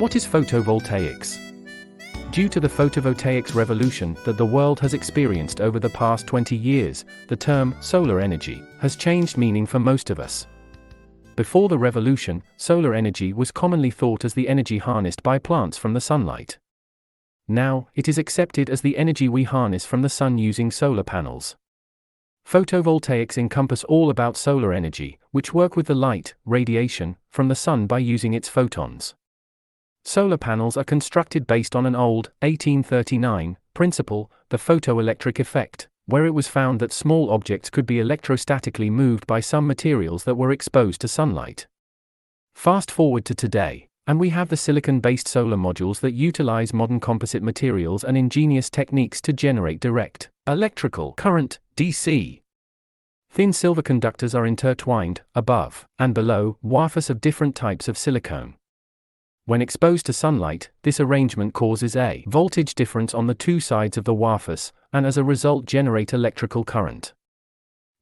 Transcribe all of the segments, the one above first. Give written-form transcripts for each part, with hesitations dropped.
What is photovoltaics? Due to the photovoltaics revolution that the world has experienced over the past 20 years, the term solar energy has changed meaning for most of us. Before the revolution, solar energy was commonly thought as the energy harnessed by plants from the sunlight. Now, it is accepted as the energy we harness from the sun using solar panels. Photovoltaics encompass all about solar energy, which work with the light, radiation, from the sun by using its photons. Solar panels are constructed based on an old, 1839, principle, the photoelectric effect, where it was found that small objects could be electrostatically moved by some materials that were exposed to sunlight. Fast forward to today, and we have the silicon-based solar modules that utilize modern composite materials and ingenious techniques to generate direct electrical current, DC. Thin silver conductors are intertwined, above and below, wafers of different types of silicone. When exposed to sunlight, this arrangement causes a voltage difference on the two sides of the wafers, and as a result generate electrical current.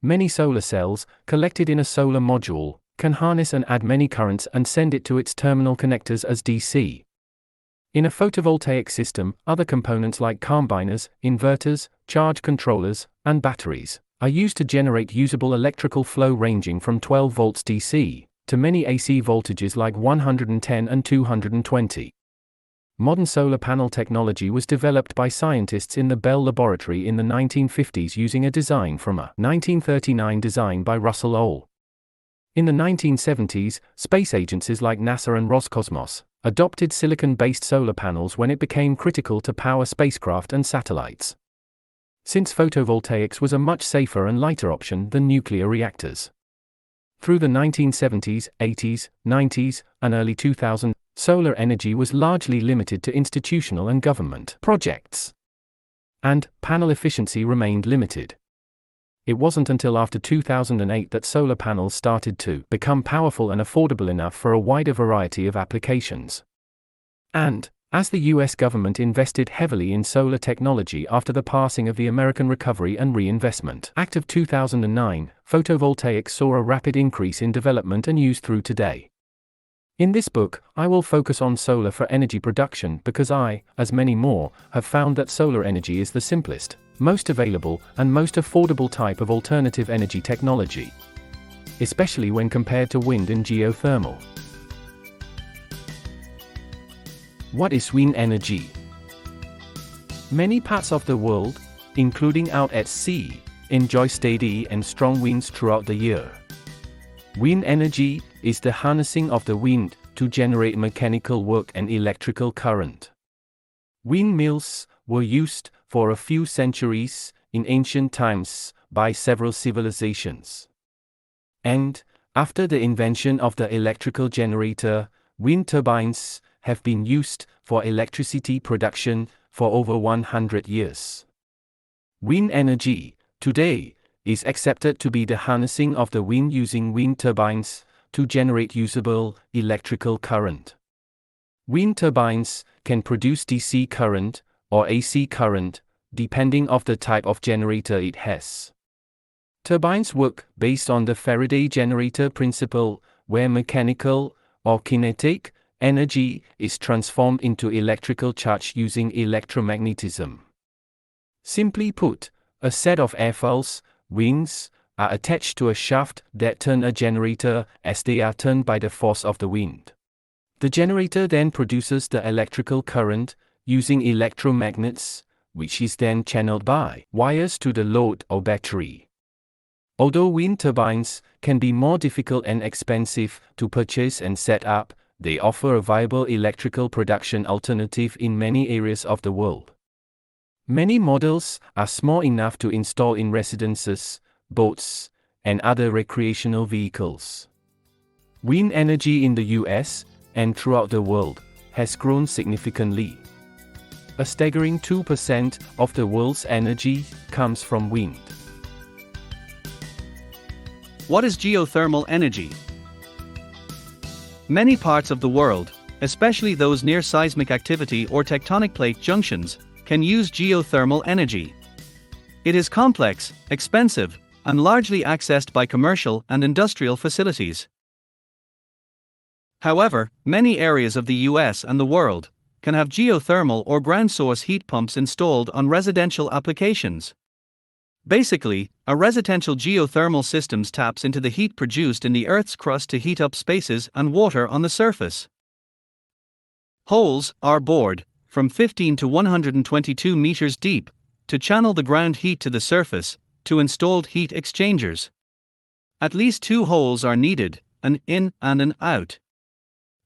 Many solar cells, collected in a solar module, can harness and add many currents and send it to its terminal connectors as DC. In a photovoltaic system, other components like combiners, inverters, charge controllers, and batteries are used to generate usable electrical flow ranging from 12 volts DC to many AC voltages like 110 and 220. Modern solar panel technology was developed by scientists in the Bell Laboratory in the 1950s using a design from a 1939 design by Russell Ohl. In the 1970s, space agencies like NASA and Roscosmos adopted silicon-based solar panels when it became critical to power spacecraft and satellites. Since photovoltaics was a much safer and lighter option than nuclear reactors. Through the 1970s, 80s, 90s, and early 2000s, solar energy was largely limited to institutional and government projects. And panel efficiency remained limited. It wasn't until after 2008 that solar panels started to become powerful and affordable enough for a wider variety of applications. And, as the US government invested heavily in solar technology after the passing of the American Recovery and Reinvestment Act of 2009, photovoltaics saw a rapid increase in development and use through today. In this book, I will focus on solar for energy production because I, as many more, have found that solar energy is the simplest, most available, and most affordable type of alternative energy technology, especially when compared to wind and geothermal. What is wind energy? Many parts of the world, including out at sea, enjoy steady and strong winds throughout the year. Wind energy is the harnessing of the wind to generate mechanical work and electrical current. Windmills were used for a few centuries in ancient times by several civilizations. And, after the invention of the electrical generator, wind turbines have been used for electricity production for over 100 years. Wind energy, today, is accepted to be the harnessing of the wind using wind turbines to generate usable electrical current. Wind turbines can produce DC current or AC current, depending on the type of generator it has. Turbines work based on the Faraday generator principle, where mechanical or kinetic energy is transformed into electrical charge using electromagnetism. Simply put, a set of airfoils, wings, are attached to a shaft that turn a generator as they are turned by the force of the wind. The generator then produces the electrical current using electromagnets, which is then channeled by wires to the load or battery. Although wind turbines can be more difficult and expensive to purchase and set up, they offer a viable electrical production alternative in many areas of the world. Many models are small enough to install in residences, boats, and other recreational vehicles. Wind energy in the US and throughout the world has grown significantly. A staggering 2% of the world's energy comes from wind. What is geothermal energy? Many parts of the world, especially those near seismic activity or tectonic plate junctions, can use geothermal energy. It is complex, expensive, and largely accessed by commercial and industrial facilities. However, many areas of the US and the world can have geothermal or ground source heat pumps installed on residential applications. Basically, a residential geothermal system taps into the heat produced in the Earth's crust to heat up spaces and water on the surface. Holes are bored from 15 to 122 meters deep to channel the ground heat to the surface to installed heat exchangers. At least 2 holes are needed, an in and an out.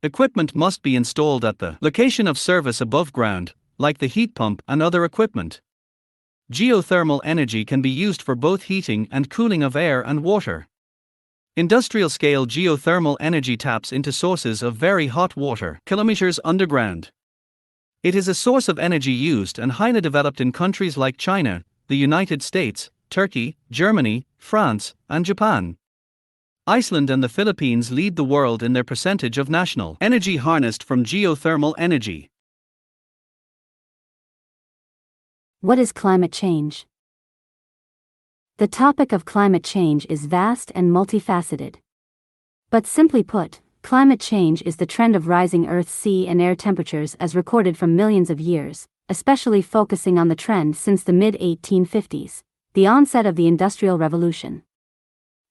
Equipment must be installed at the location of service above ground, like the heat pump and other equipment. Geothermal energy can be used for both heating and cooling of air and water. Industrial-scale geothermal energy taps into sources of very hot water kilometers underground. It is a source of energy used and highly developed in countries like China, the United States, Turkey, Germany, France, and Japan. Iceland and the Philippines lead the world in their percentage of national energy harnessed from geothermal energy. What is climate change? The topic of climate change is vast and multifaceted. But simply put, climate change is the trend of rising Earth's sea and air temperatures as recorded from millions of years, especially focusing on the trend since the mid-1850s, the onset of the Industrial Revolution.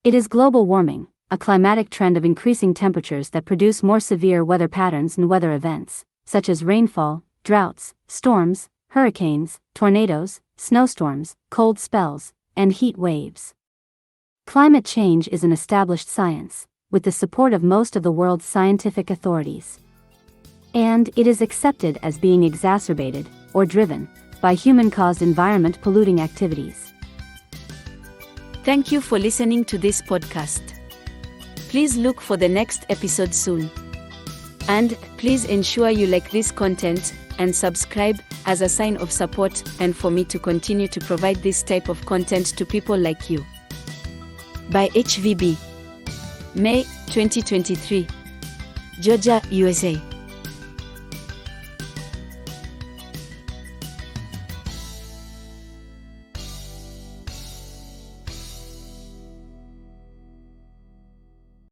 It is global warming, a climatic trend of increasing temperatures that produce more severe weather patterns and weather events, such as rainfall, droughts, storms, hurricanes, tornadoes, snowstorms, cold spells, and heat waves. Climate change is an established science, with the support of most of the world's scientific authorities. And it is accepted as being exacerbated, or driven, by human-caused environment-polluting activities. Thank you for listening to this podcast. Please look for the next episode soon. And please ensure you like this content and subscribe as a sign of support and for me to continue to provide this type of content to people like you. By HVB. May 2023. Georgia, USA.